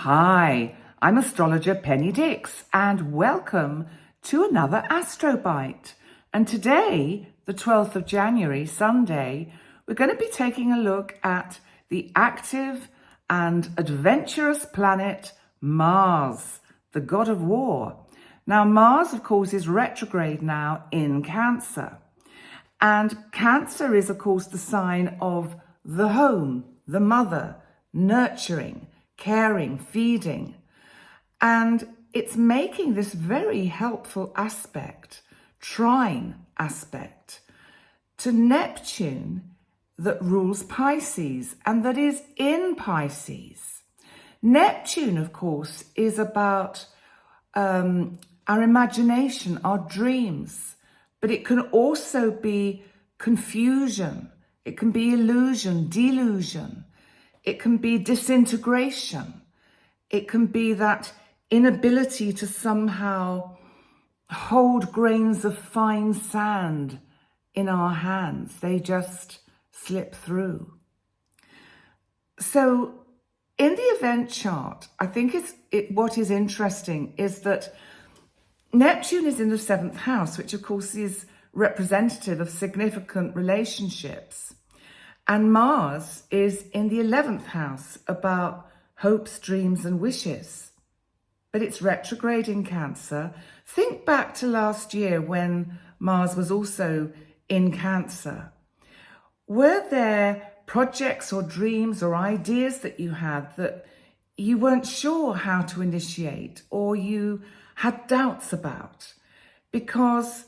Hi, I'm astrologer Penny Dix and welcome to another ASTROBITE. And today, the 12th of January, Sunday, we're going to be taking a look at the active and adventurous planet Mars, the god of war. Now, Mars, of course, is retrograde now in Cancer. And Cancer is, of course, the sign of the home, the mother, nurturing, caring, feeding. And it's making this very helpful aspect, trine aspect, to Neptune that rules Pisces and that is in Pisces. Neptune, of course, is about our imagination, our dreams, but it can also be confusion. It can be illusion, delusion. It can be disintegration. It can be that inability to somehow hold grains of fine sand in our hands. They just slip through. So in the event chart, I think what is interesting is that Neptune is in the 7th house, which of course is representative of significant relationships. And Mars is in the 11th house, about hopes, dreams and wishes. But it's retrograde in Cancer. Think back to last year when Mars was also in Cancer. Were there projects or dreams or ideas that you had that you weren't sure how to initiate or you had doubts about? Because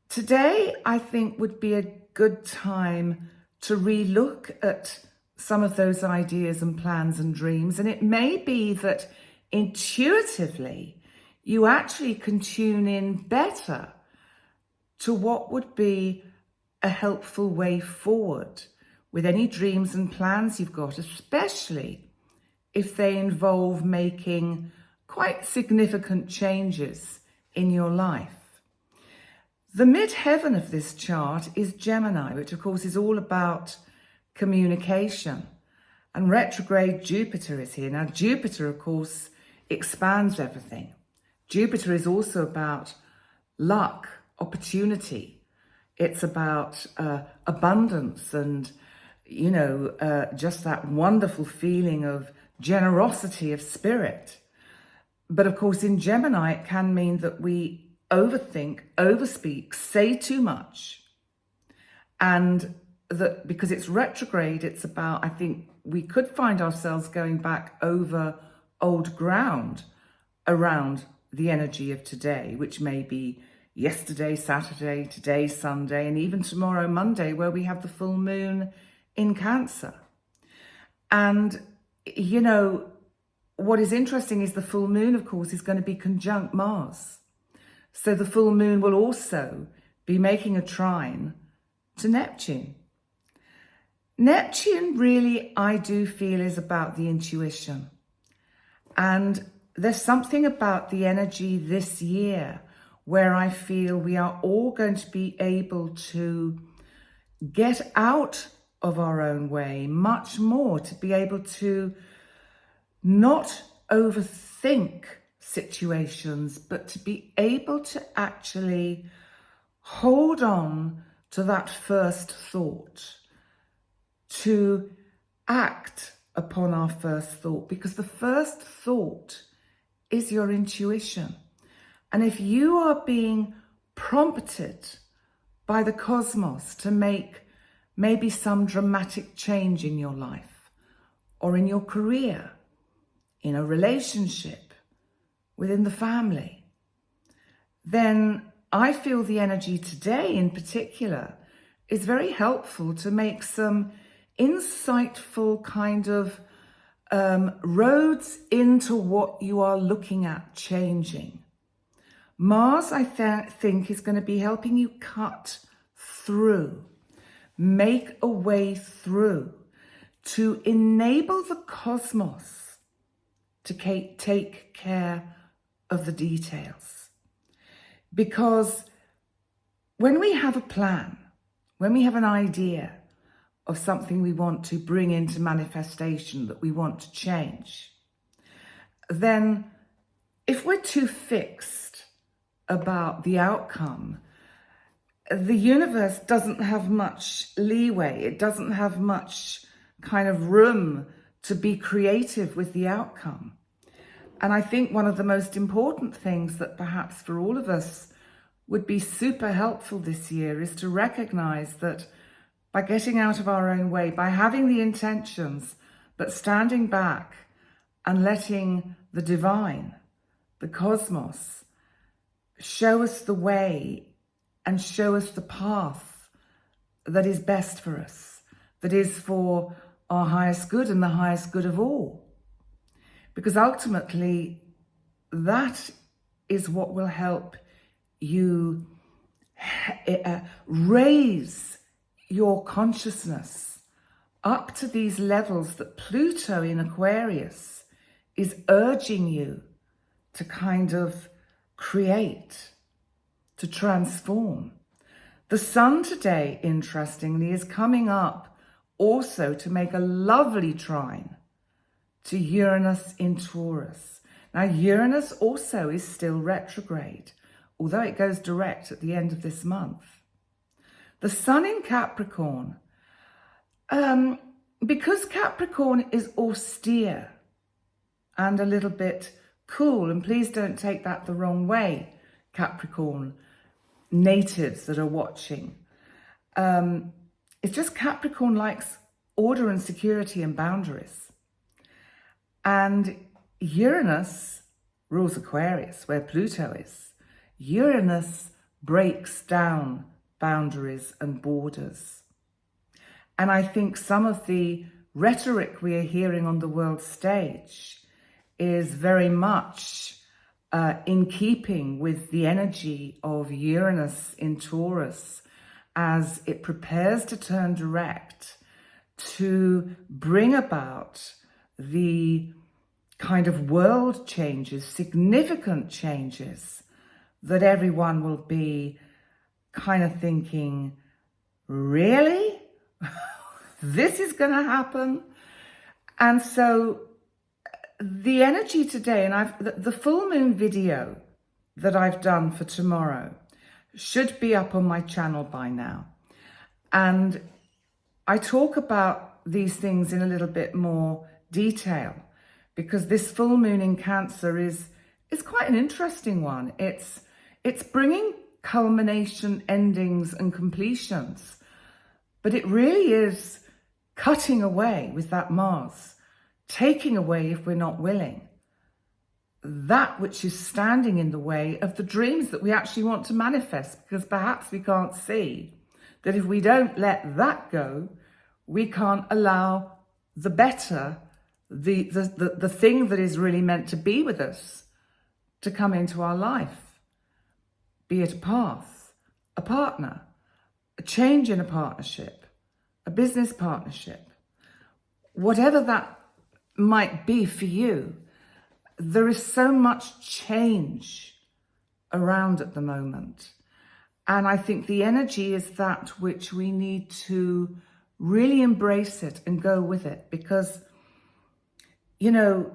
today, I think, would be a good time to relook at some of those ideas and plans and dreams. And it may be that intuitively, you actually can tune in better to what would be a helpful way forward with any dreams and plans you've got, especially if they involve making quite significant changes in your life. The midheaven of this chart is Gemini, which of course is all about communication. And retrograde Jupiter is here. Now, Jupiter, of course, expands everything. Jupiter is also about luck, opportunity. It's about abundance and, just that wonderful feeling of generosity of spirit. But of course, in Gemini, it can mean that we overthink, overspeak, say too much. And that because it's retrograde, it's about, I think we could find ourselves going back over old ground around the energy of today, which may be yesterday, Saturday, today, Sunday, and even tomorrow, Monday, where we have the full moon in Cancer. And, what is interesting is the full moon, of course, is going to be conjunct Mars. So the full moon will also be making a trine to Neptune. Neptune really, I do feel, is about the intuition. And there's something about the energy this year where I feel we are all going to be able to get out of our own way much more, to be able to not overthink situations, but to be able to actually hold on to that first thought, to act upon our first thought, because the first thought is your intuition. And if you are being prompted by the cosmos to make maybe some dramatic change in your life or in your career, in a relationship, within the family, then I feel the energy today in particular is very helpful to make some insightful kind of roads into what you are looking at changing. Mars, I think, is going to be helping you cut through, make a way through, to enable the cosmos to take care of the details. Because when we have a plan, when we have an idea of something we want to bring into manifestation, that we want to change, then if we're too fixed about the outcome, the universe doesn't have much leeway. It doesn't have much kind of room to be creative with the outcome. And I think one of the most important things that perhaps for all of us would be super helpful this year is to recognize that by getting out of our own way, by having the intentions, but standing back and letting the divine, the cosmos, show us the way and show us the path that is best for us, that is for our highest good and the highest good of all. Because ultimately, that is what will help you raise your consciousness up to these levels that Pluto in Aquarius is urging you to kind of create, to transform. The sun today, interestingly, is coming up also to make a lovely trine to Uranus in Taurus. Now, Uranus also is still retrograde, although it goes direct at the end of this month. The sun in Capricorn, because Capricorn is austere and a little bit cool, and please don't take that the wrong way, Capricorn natives that are watching. It's just Capricorn likes order and security and boundaries. And Uranus rules Aquarius, where Pluto is. Uranus breaks down boundaries and borders. And I think some of the rhetoric we are hearing on the world stage is very much in keeping with the energy of Uranus in Taurus as it prepares to turn direct to bring about the kind of world changes, significant changes that everyone will be kind of thinking, really? This is going to happen? And so the energy today, and the full moon video that I've done for tomorrow should be up on my channel by now. And I talk about these things in a little bit more detail because this full moon in Cancer is quite an interesting one. It's bringing culmination, endings and completions, but it really is cutting away with that Mars, taking away, if we're not willing, that which is standing in the way of the dreams that we actually want to manifest, because perhaps we can't see that if we don't let that go, we can't allow the better, the thing that is really meant to be with us to come into our life, be it a path, a partner, a change in a partnership, a business partnership, whatever that might be for you. There is so much change around at the moment. And I think the energy is that which we need to really embrace it and go with it. Because, you know,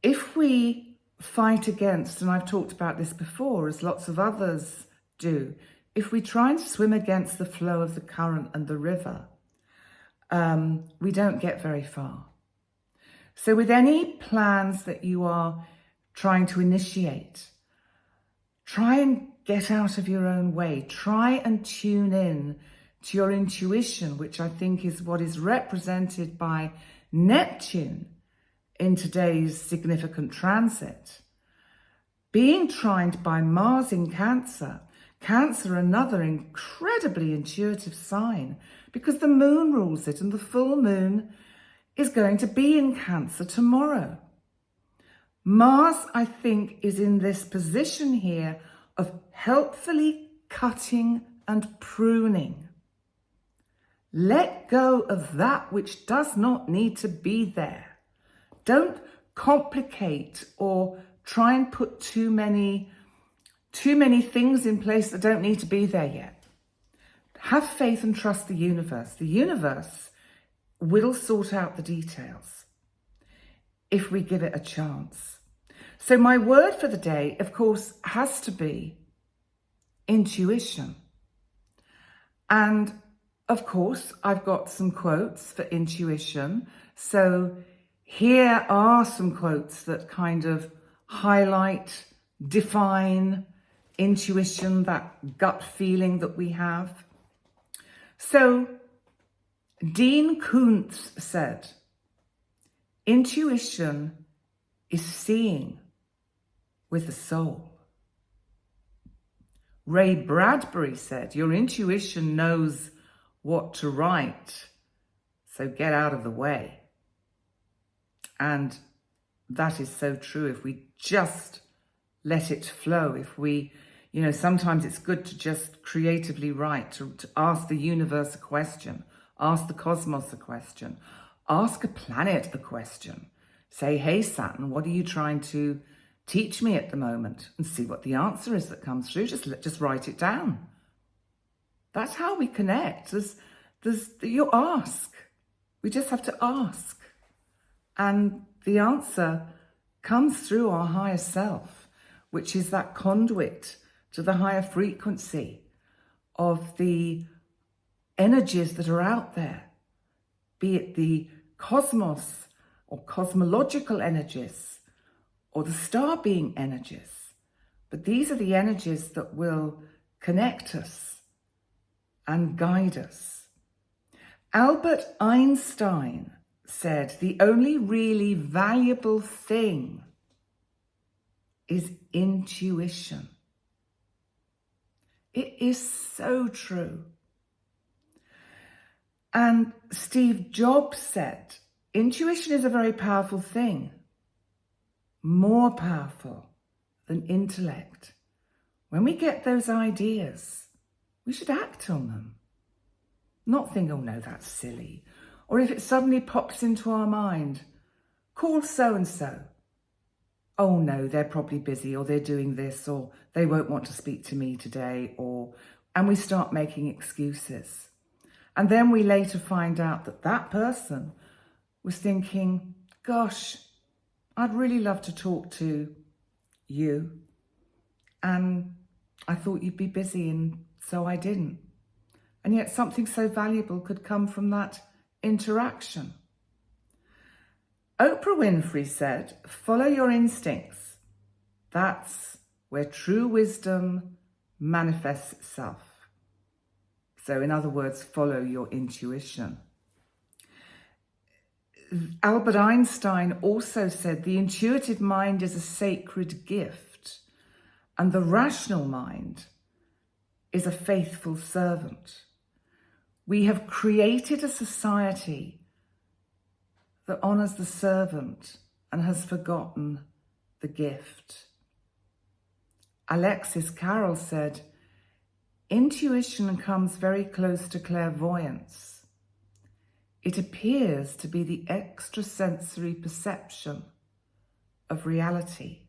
if we fight against, and I've talked about this before, as lots of others do, if we try and swim against the flow of the current and the river, we don't get very far. So with any plans that you are trying to initiate, try and get out of your own way. Try and tune in to your intuition, which I think is what is represented by Neptune in today's significant transit. Being trined by Mars in Cancer, Cancer, another incredibly intuitive sign, because the moon rules it, and the full moon is going to be in Cancer tomorrow. Mars, I think, is in this position here of helpfully cutting and pruning. Let go of that which does not need to be there. Don't complicate or try and put too many things in place that don't need to be there yet. Have faith and trust the universe. The universe will sort out the details. if we give it a chance. So my word for the day, of course, has to be intuition. And of course, I've got some quotes for intuition. So here are some quotes that kind of highlight, define intuition, that gut feeling that we have. So Dean Koontz said, intuition is seeing with the soul. Ray Bradbury said, your intuition knows what to write, so get out of the way. And that is so true. If we just let it flow, if we, sometimes it's good to just creatively write, to ask the universe a question, ask the cosmos a question, ask a planet a question. Say, hey, Saturn, what are you trying to teach me at the moment? And see what the answer is that comes through. Just write it down. That's how we connect. You ask. We just have to ask. And the answer comes through our higher self, which is that conduit to the higher frequency of the energies that are out there, be it the cosmos or cosmological energies or the star being energies. But these are the energies that will connect us and guide us. Albert Einstein said, the only really valuable thing is intuition. It is so true. And Steve Jobs said, intuition is a very powerful thing, more powerful than intellect. When we get those ideas, we should act on them. Not think, oh no, that's silly. Or if it suddenly pops into our mind, call so-and-so. Oh no, they're probably busy, or they're doing this, or they won't want to speak to me today, and we start making excuses. And then we later find out that that person was thinking, gosh, I'd really love to talk to you. And I thought you'd be busy, and so I didn't. And yet something so valuable could come from that interaction. Oprah Winfrey said, follow your instincts. That's where true wisdom manifests itself. So in other words, follow your intuition. Albert Einstein also said, the intuitive mind is a sacred gift, and the rational mind is a faithful servant. We have created a society that honors the servant and has forgotten the gift. Alexis Carrel said, intuition comes very close to clairvoyance. It appears to be the extrasensory perception of reality.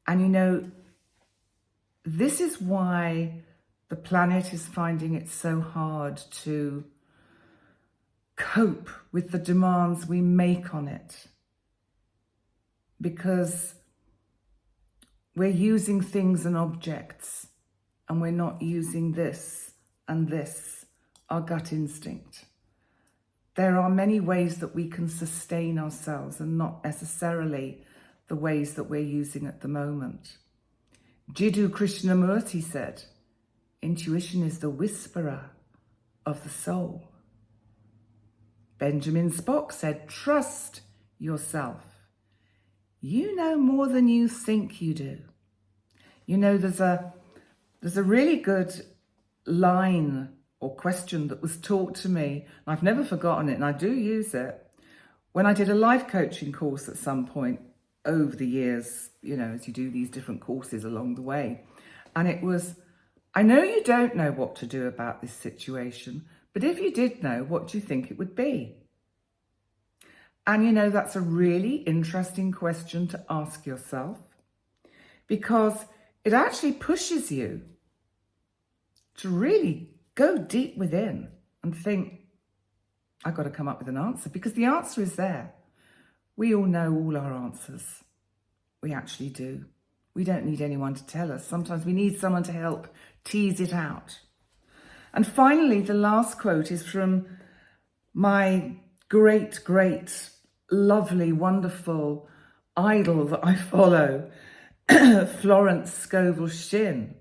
And this is why the planet is finding it so hard to cope with the demands we make on it. Because we're using things and objects, and we're not using this and this, our gut instinct. There are many ways that we can sustain ourselves, and not necessarily the ways that we're using at the moment. Jiddu Krishnamurti said, intuition is the whisperer of the soul. Benjamin Spock said, trust yourself. You know more than you think you do. There's a really good line or question that was taught to me, and I've never forgotten it, and I do use it, when I did a life coaching course at some point over the years, as you do these different courses along the way. And it was, I know you don't know what to do about this situation, but if you did know, what do you think it would be? And that's a really interesting question to ask yourself, because it actually pushes you to really go deep within and think, I've got to come up with an answer, because the answer is there. We all know all our answers. We actually do. We don't need anyone to tell us. Sometimes we need someone to help tease it out. And finally, the last quote is from my great, lovely, wonderful idol that I follow, Florence Scovel Shinn,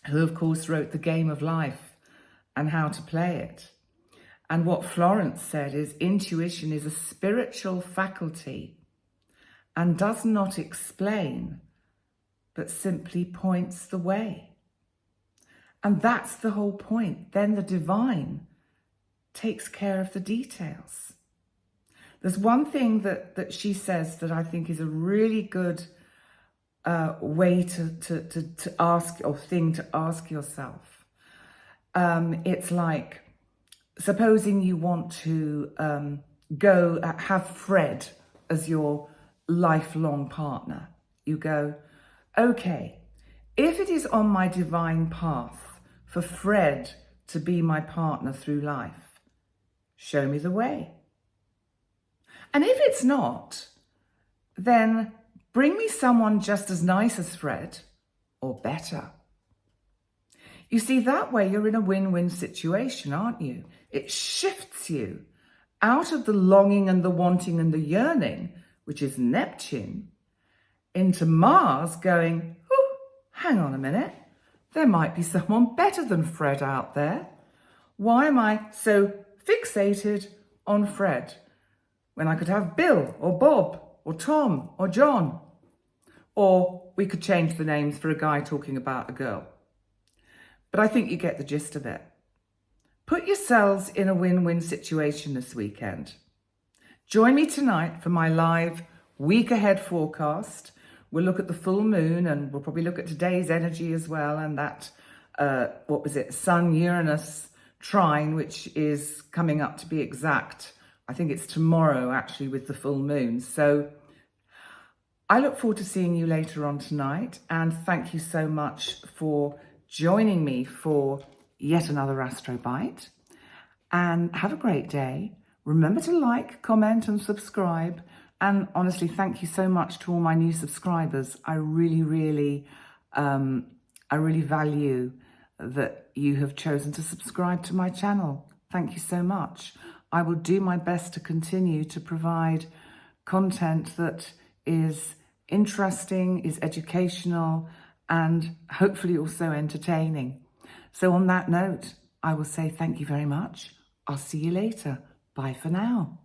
who of course wrote The Game of Life and How to Play It. And what Florence said is, intuition is a spiritual faculty and does not explain, but simply points the way. And that's the whole point. Then the divine takes care of the details. There's one thing that she says that I think is a really good way to ask, or thing to ask yourself. It's like, supposing you want to go have Fred as your lifelong partner. You go, okay, if it is on my divine path for Fred to be my partner through life, show me the way. And if it's not, then bring me someone just as nice as Fred, or better. You see, that way you're in a win-win situation, aren't you? It shifts you out of the longing and the wanting and the yearning, which is Neptune, into Mars going, oh, hang on a minute. There might be someone better than Fred out there. Why am I so fixated on Fred when I could have Bill or Bob or Tom or John? Or we could change the names for a guy talking about a girl. But I think you get the gist of it. Put yourselves in a win-win situation this weekend. Join me tonight for my live week ahead forecast. We'll look at the full moon, and we'll probably look at today's energy as well, and that, Sun Uranus trine, which is coming up, to be exact. I think it's tomorrow actually with the full moon. So I look forward to seeing you later on tonight, and thank you so much for joining me for yet another Astrobite. And have a great day. Remember to like, comment and subscribe. And honestly, thank you so much to all my new subscribers. I really value that you have chosen to subscribe to my channel. Thank you so much. I will do my best to continue to provide content that is interesting, is educational, and hopefully also entertaining. So on that note, I will say thank you very much. I'll see you later. Bye for now.